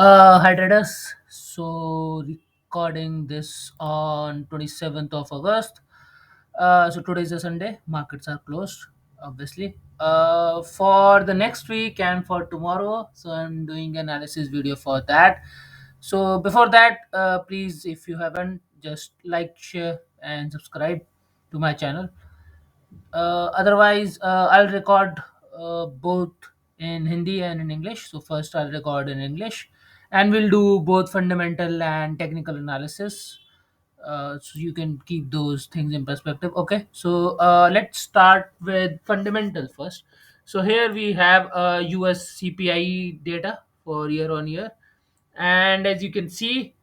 Hi traders. So recording this on 27th of August. So today is a Sunday. Markets are closed, obviously. For the next week and for tomorrow, so I'm doing analysis video for that. So before that, please, if you haven't, just like, share, and subscribe to my channel. Otherwise, I'll record both in Hindi and in English. So first, I'll record in English, and we'll do both fundamental and technical analysis. So you can keep those things in perspective. Okay, so let's start with fundamental first. So here we have US CPI data for year on year, and as you can see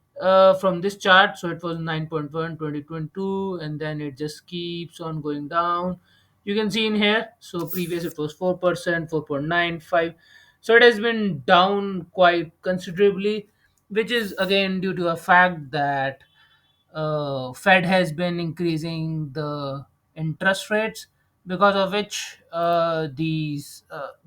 from this chart, so it was 9.1 2022, and then it just keeps on going down. You can see in here, so previous it was 4%, 4.95. So it has been down quite considerably, which is again due to a fact that Fed has been increasing the interest rates, because of which the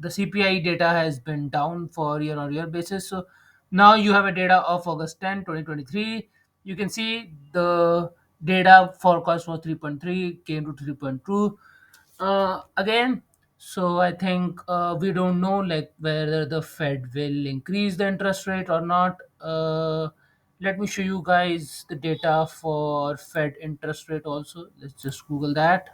CPI data has been down for year-on-year basis. So now you have a data of August 10, 2023. You can see the data forecast was 3.3 came to 3.2 again. So I think we don't know like whether the Fed will increase the interest rate or not. Let me show you guys the data for Fed interest rate also. Let's just Google that.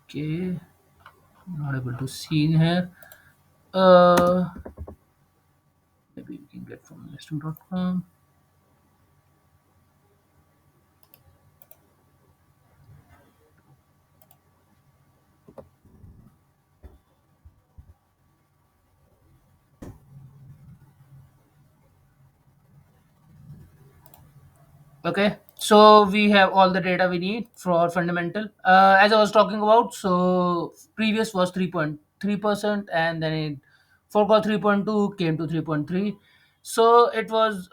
Okay, not able to see in here. Uh, Maybe we can get from investing.com. Okay, so we have all the data we need for fundamental. As I was talking about, so previous was 3.3%, and then it forgot 3.2 came to 3.3. So it was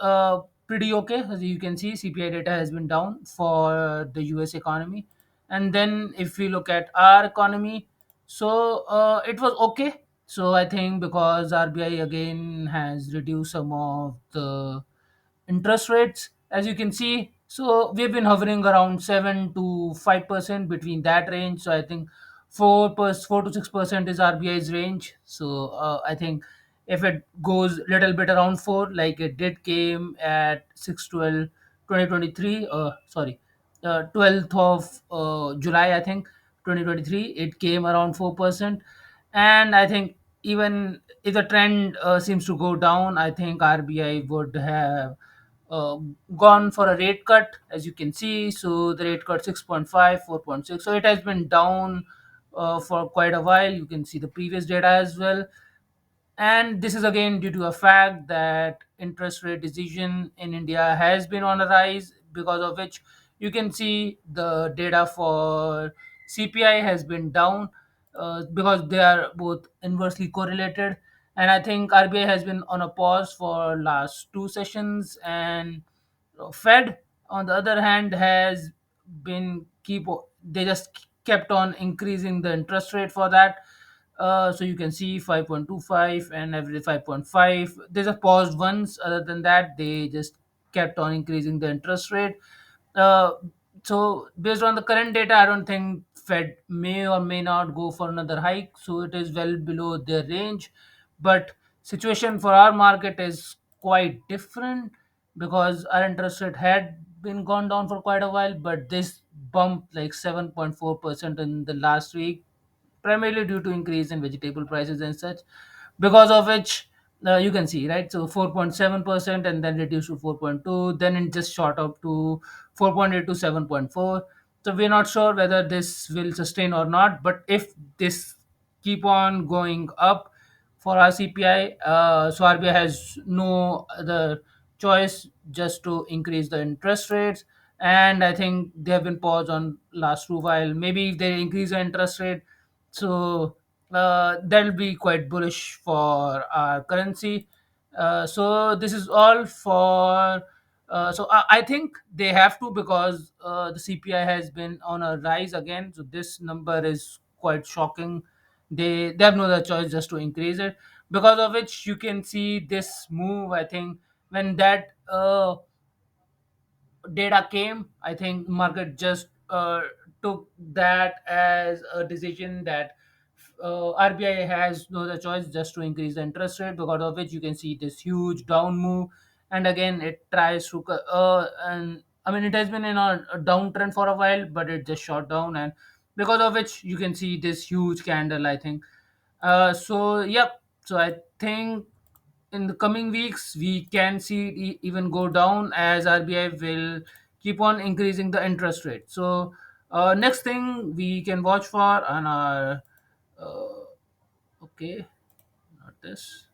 pretty okay. As you can see, CPI data has been down for the US economy. And then if we look at our economy, so it was okay. So I think because RBI again has reduced some of the interest rates, as you can see, so we've been hovering around 7 to 5% between that range. So I think 4 to 6% is RBI's range. So I think if it goes little bit around 4, like it did came at 6/12 2023, sorry, 12th of July, I think 2023, it came around 4%. And I think even if the trend seems to go down, I think RBI would have uh, gone for a rate cut, as you can see. So the rate cut 6.5, 4.6. So it has been down for quite a while. You can see the previous data as well. And this is again due to a fact that interest rate decision in India has been on a rise, because of which you can see the data for CPI has been down, because they are both inversely correlated. And I think RBI has been on a pause for last two sessions, and Fed, on the other hand, has been keep they just kept on increasing the interest rate for that. So you can see 5.25 and every 5.5. There's a pause once. Other than that, they just kept on increasing the interest rate. Uh, so based on the current data, I don't think Fed may or may not go for another hike. So it is well below their range. But situation for our market is quite different, because our interest rate had been gone down for quite a while, but this bumped like 7.4% in the last week, primarily due to increase in vegetable prices and such, because of which you can see, right, so 4.7% and then reduced to 4.2, then it just shot up to 4.8 to 7.4. So we're not sure whether this will sustain or not, but if this keep on going up for our CPI, so RBI has no other choice just to increase the interest rates. And I think they have been paused on last two while. Maybe if they increase the interest rate, so that'll be quite bullish for our currency. So this is all for So I think they have to, because the CPI has been on a rise again. So this number is quite shocking. They have no other choice just to increase it, because of which you can see this move. I think when that data came, I think market just took that as a decision that RBI has no other choice just to increase the interest rate, because of which you can see this huge down move. And again, it tries to and I mean, it has been in a downtrend for a while, but it just shot down, and because of which you can see this huge candle, I think. Yep. So I think in the coming weeks we can see it even go down, as RBI will keep on increasing the interest rate. So next thing we can watch for on our uh, okay, not this.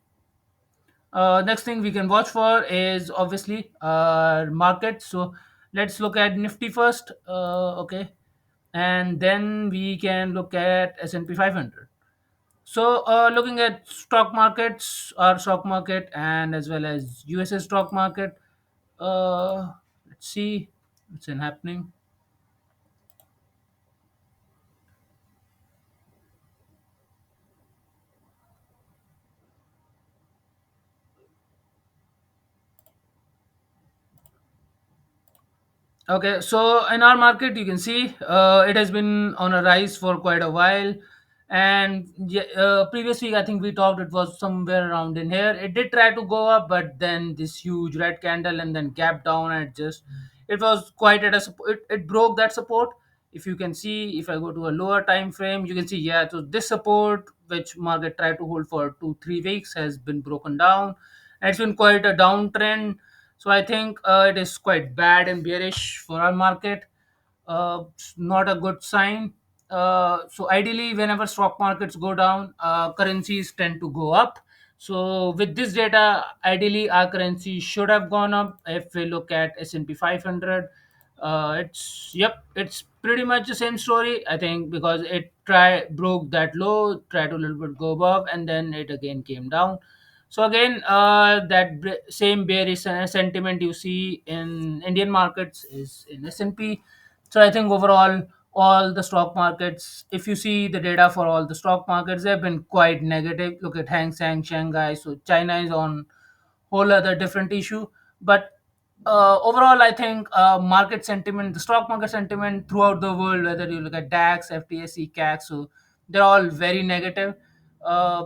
Next thing we can watch for is obviously market. So let's look at Nifty first. Okay, and then we can look at S&P 500. So, looking at stock markets, our stock market, and as well as USA stock market, let's see what's been happening. Okay, so in our market, you can see it has been on a rise for quite a while. And previous week, I think we talked it was somewhere around in here. It did try to go up, but then this huge red candle and then gap down, and it was quite at a support. It broke that support. If you can see, if I go to a lower time frame, you can see, yeah, so this support which market tried to hold for 2 3 weeks has been broken down, and it's been quite a downtrend. So I think it is quite bad and bearish for our market. It's not a good sign. So ideally, whenever stock markets go down, currencies tend to go up. So with this data, ideally our currency should have gone up. If we look at S&P 500, it's pretty much the same story. I think because it try broke that low, tried to a little bit go above, and then it again came down. So again, same bearish sentiment you see in Indian markets is in S&P. So I think overall, all the stock markets, if you see the data for all the stock markets, they've been quite negative. Look at Hang Seng, Shanghai. So China is on whole other different issue. But overall, I think market sentiment, the stock market sentiment throughout the world, whether you look at DAX, FTSE, CAC, so they're all very negative.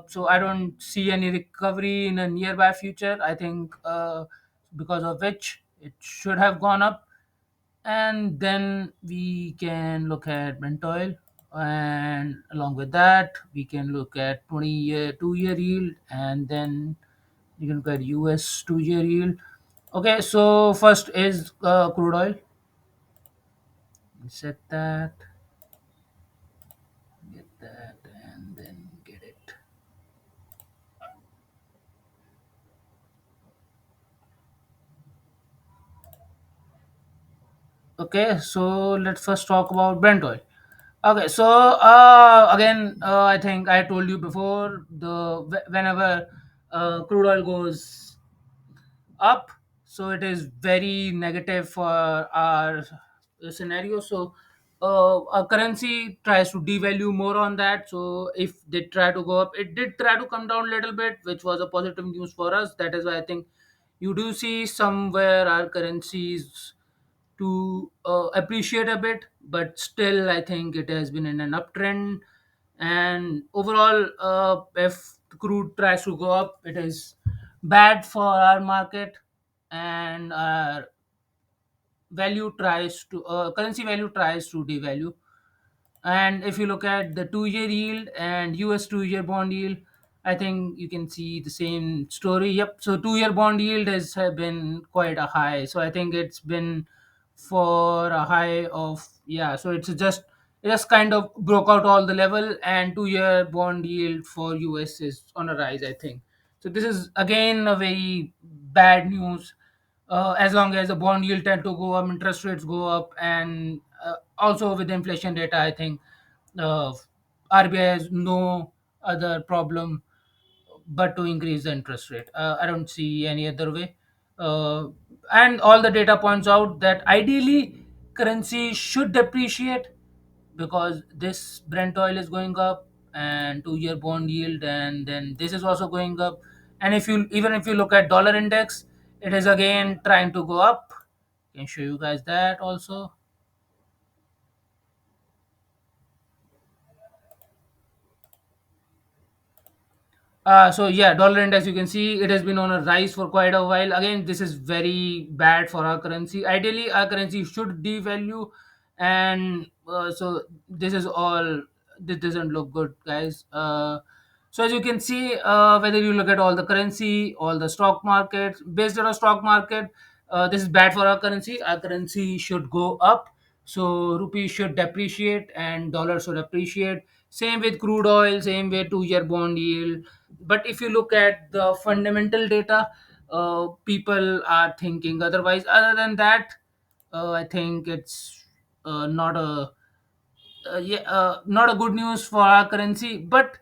So I don't see any recovery in a nearby future. I think because of which it should have gone up. And then we can look at Brent oil, and along with that we can look at 20-year 2-year yield, and then you can look at US 2-year yield. Okay, so first is crude oil. Set that, get that, and then get it. Okay, so let's first talk about Brent oil. Okay, so again, I think I told you before, whenever crude oil goes up, so it is very negative for our scenario. So our currency tries to devalue more on that. So if they try to go up, it did try to come down a little bit, which was a positive news for us. That is why I think you do see somewhere our currencies to appreciate a bit, but still I think it has been in an uptrend. And overall, if the crude tries to go up, it is bad for our market, and our currency value tries to devalue. And if you look at the 2-year yield and US 2-year bond yield, I think you can see the same story. Yep. So 2-year bond yield has have been quite a high. So I think it's been for a high of, yeah. So it just kind of broke out all the level, and 2-year bond yield for US is on a rise, I think. So this is again a very bad news. As long as the bond yield tend to go up, interest rates go up, and also with the inflation data, I think uh, RBI has no other problem but to increase the interest rate. I don't see any other way. Uh, and all the data points out that ideally currency should depreciate because this Brent oil is going up and 2 year bond yield, and then this is also going up. And if you even if you look at dollar index, it is again trying to go up. Can show you guys that also. So yeah, dollar index, you can see it has been on a rise for quite a while. Again, this is very bad for our currency. Ideally, our currency should devalue, and so this is all. This doesn't look good, guys. So as you can see, whether you look at all the currency, all the stock markets, based on a stock market, this is bad for our currency. Our currency should go up, so rupee should depreciate and dollar should appreciate. Same with crude oil, same with 2 year bond yield. But if you look at the fundamental data, people are thinking otherwise. Other than that, I think it's not a not a good news for our currency. But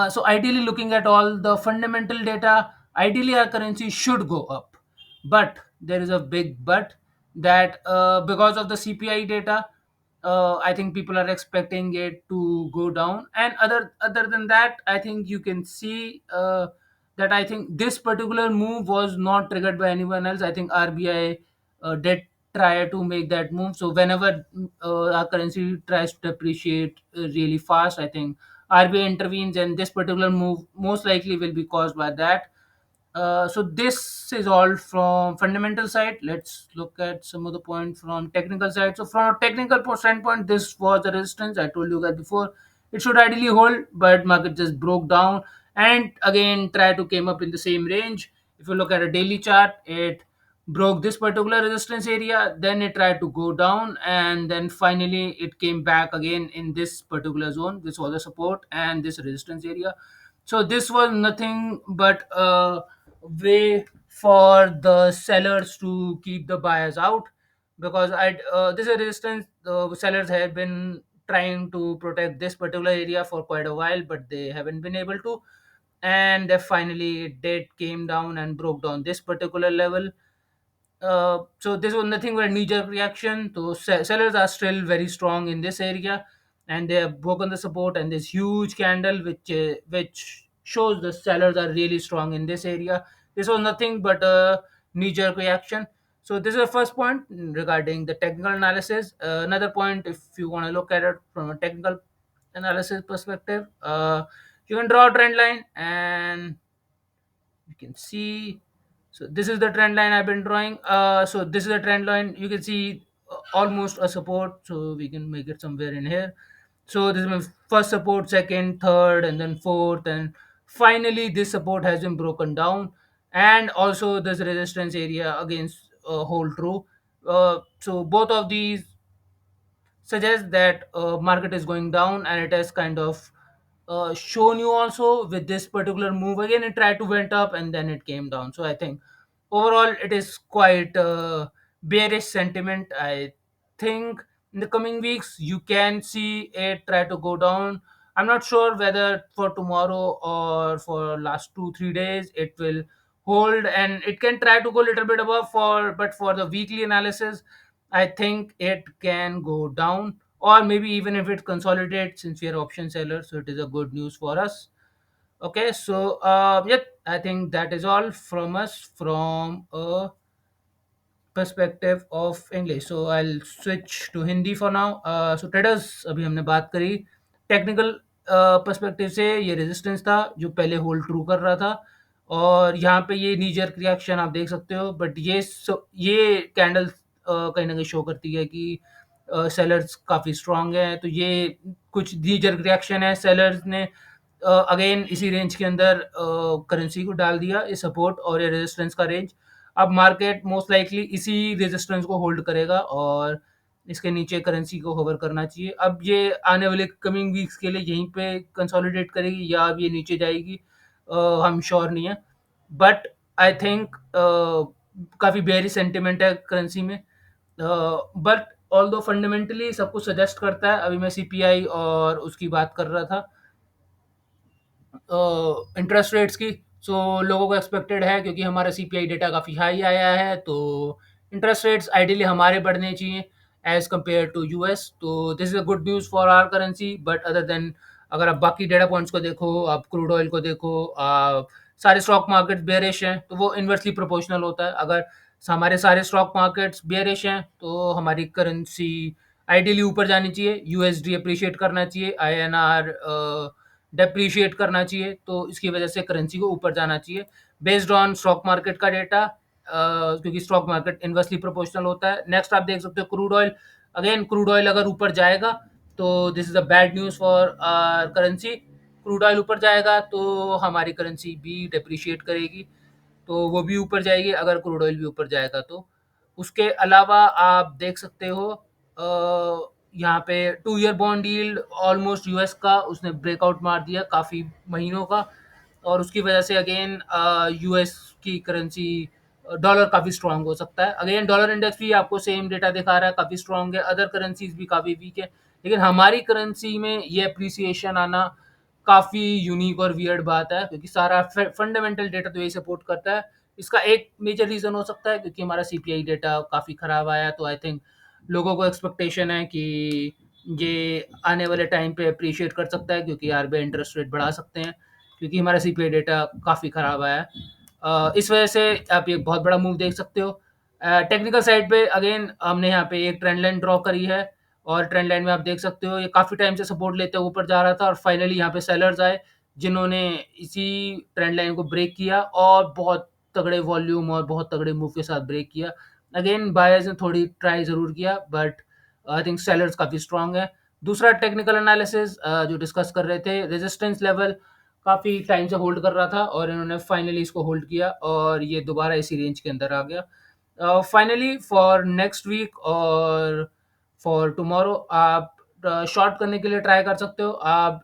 so ideally, looking at all the fundamental data, ideally our currency should go up. But there is a big but that because of the CPI data, I think people are expecting it to go down. And other than that, I think you can see that I think this particular move was not triggered by anyone else. I think RBI did try to make that move. So whenever our currency tries to depreciate really fast, I think RBI intervenes, and this particular move most likely will be caused by that. So this is all from fundamental side. Let's look at some of the points from technical side. So from a technical standpoint, this was the resistance. I told you guys before. It should ideally hold, but market just broke down and again try to came up in the same range. If you look at a daily chart, it broke this particular resistance area, then it tried to go down, and then finally it came back again in this particular zone. This was the support and this resistance area. So this was nothing but a way for the sellers to keep the buyers out, because this is a resistance. The sellers have been trying to protect this particular area for quite a while, but they haven't been able to. And they finally did came down and broke down this particular level. So this was nothing but a knee-jerk reaction. So sellers are still very strong in this area, and they have broken the support. And this huge candle, which shows the sellers are really strong in this area. This was nothing but a knee-jerk reaction. So this is the first point regarding the technical analysis. Another point, if you want to look at it from a technical analysis perspective, you can draw a trend line and you can see. So this is the trend line I've been drawing. So this is the trend line. You can see almost a support, so we can make it somewhere in here. So this is my first support, second, third, and then fourth, and finally this support has been broken down. And also this resistance area against hold true. So both of these suggests that market is going down, and it has kind of shown you also with this particular move. Again, it tried to went up and then it came down. So I think overall it is quite bearish sentiment. I think in the coming weeks you can see it try to go down. I'm not sure whether for tomorrow or for last 2 3 days it will hold, and it can try to go a little bit above for, but for the weekly analysis I think it can go down, or maybe even if it consolidates, since we are option sellers, so it is a good news for us. Okay, so yep, I think that is all from us from a perspective of English. So I'll switch to Hindi for now. So traders, अभी हमने बात करी technical perspective से, ये resistance था जो पहले hold true कर रहा था, और यहाँ पे ये नीजर रिएक्शन आप देख सकते हो. बट ये कैंडल कहीं ना कहीं शो करती है कि सेलर्स काफ़ी स्ट्रांग है. तो ये कुछ नीजर रिएक्शन है, सेलर्स ने अगेन इसी रेंज के अंदर करेंसी को डाल दिया, ये सपोर्ट और ये रेजिस्टेंस का रेंज. अब मार्केट मोस्ट लाइकली इसी रेजिस्टेंस को होल्ड करेगा और इसके नीचे करेंसी को होवर करना चाहिए. अब ये आने वाले कमिंग वीक्स के लिए यहीं पे कंसोलिडेट करेगी या अब ये नीचे जाएगी, हम श्योर नहीं है. बट आई थिंक काफ़ी बेयरिश सेंटिमेंट है करेंसी में. बट ऑल दो फंडामेंटली सब कुछ सजेस्ट करता है. अभी मैं सीपीआई और उसकी बात कर रहा था, इंटरेस्ट रेट्स की. सो लोगों को एक्सपेक्टेड है, क्योंकि हमारा सीपीआई डेटा काफ़ी हाई आया है, तो इंटरेस्ट रेट्स आइडियली हमारे बढ़ने चाहिए एज कम्पेयर टू यूएस। तो this is a good news for our currency. But other than, अगर आप बाकी डेटा पॉइंट्स को देखो, आप क्रूड ऑयल को देखो, सारे स्टॉक मार्केट्स बेयरिश हैं, तो वो इन्वर्सली प्रोपोर्शनल होता है। अगर हमारे सारे स्टॉक मार्केट्स बेयरिश हैं तो हमारी करेंसी आइडियली ऊपर जानी चाहिए, यूएसडी अप्रिशिएट करना चाहिए, आईएनआर डेप्रिशिएट करना चाहिए, तो इसकी वजह से करेंसी को ऊपर जाना चाहिए बेस्ड ऑन स्टॉक मार्केट का डेटा, क्योंकि स्टॉक मार्केट इन्वर्सली प्रोपोर्शनल होता है। नेक्स्ट आप देख सकते हो crude oil. Again crude oil अगर ऊपर जाएगा तो this is a bad news for currency. Crude oil ऊपर जाएगा तो हमारी करेंसी भी डेप्रिशिएट करेगी, तो वो भी ऊपर जाएगी अगर क्रूड ऑयल भी ऊपर जाएगा तो। उसके अलावा आप देख सकते हो यहाँ पे 2 year bond yield almost US का उसने ब्रेकआउट मार दिया काफ़ी महीनों का, और उसकी वजह से अगेन यूएस की करेंसी डॉलर काफ़ी स्ट्रांग हो सकता है। अगेन डॉलर इंडेक्स भी आपको सेम डेटा दिखा रहा है, काफ़ी स्ट्रांग है, अदर करेंसीज भी काफ़ी वीक है, लेकिन हमारी करेंसी में ये अप्रिसिएशन आना काफ़ी यूनिक और वियर्ड बात है, क्योंकि सारा फंडामेंटल डेटा तो यही सपोर्ट करता है। इसका एक मेजर रीज़न हो सकता है क्योंकि हमारा सीपीआई डेटा काफ़ी ख़राब आया है, तो आई थिंक लोगों को एक्सपेक्टेशन है कि ये आने वाले टाइम पे अप्रिशिएट कर सकता है, क्योंकि आरबीआई इंटरेस्ट रेट बढ़ा सकते हैं, क्योंकि हमारा सीपीआई डेटा काफ़ी ख़राब आया है। इस वजह से आप ये बहुत बड़ा मूव देख सकते हो। टेक्निकल साइड पे अगेन हमने यहाँ पे एक ट्रेंड लाइन ड्रॉ करी है, और ट्रेंड लाइन में आप देख सकते हो ये काफ़ी टाइम से सपोर्ट लेते हुए ऊपर जा रहा था, और फाइनली यहाँ पे सेलर्स आए जिन्होंने इसी ट्रेंड लाइन को ब्रेक किया और बहुत तगड़े वॉल्यूम और बहुत तगड़े मूव के साथ ब्रेक किया। अगेन बायर्स ने थोड़ी ट्राई ज़रूर किया, बट आई थिंक सेलर्स काफ़ी स्ट्रांग है। दूसरा टेक्निकल एनालिसिस जो डिस्कस कर रहे थे, रेजिस्टेंस लेवल काफ़ी टाइम से होल्ड कर रहा था और इन्होंने फाइनली इसको होल्ड किया और ये दोबारा इसी रेंज के अंदर आ गया। फाइनली फॉर नेक्स्ट वीक और फॉर टुमारो आप शॉर्ट करने के लिए ट्राई कर सकते हो। आप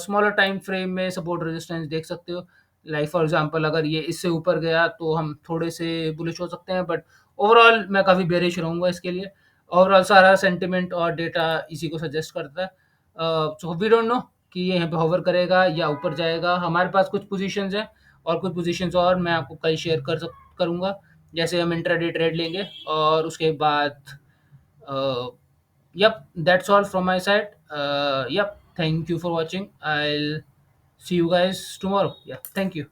स्मॉलर टाइम फ्रेम में सपोर्ट रेजिस्टेंस देख सकते हो। लाइक फॉर एग्जांपल अगर ये इससे ऊपर गया तो हम थोड़े से बुलिश हो सकते हैं, बट ओवरऑल मैं काफ़ी बेरिश रहूँगा इसके लिए। ओवरऑल सारा सेंटिमेंट और डेटा इसी को सजेस्ट करता है। सो वी डोंट नो कि ये यहाँ पे होवर करेगा या ऊपर जाएगा। हमारे पास कुछ पोजीशंस हैं और कुछ पोजीशंस और मैं आपको कल शेयर करूँगा, जैसे हम इंट्राडे ट्रेड लेंगे और उसके बाद yep, that's all from my side. Yep, thank you for watching. I'll see you guys tomorrow. Yeah, thank you.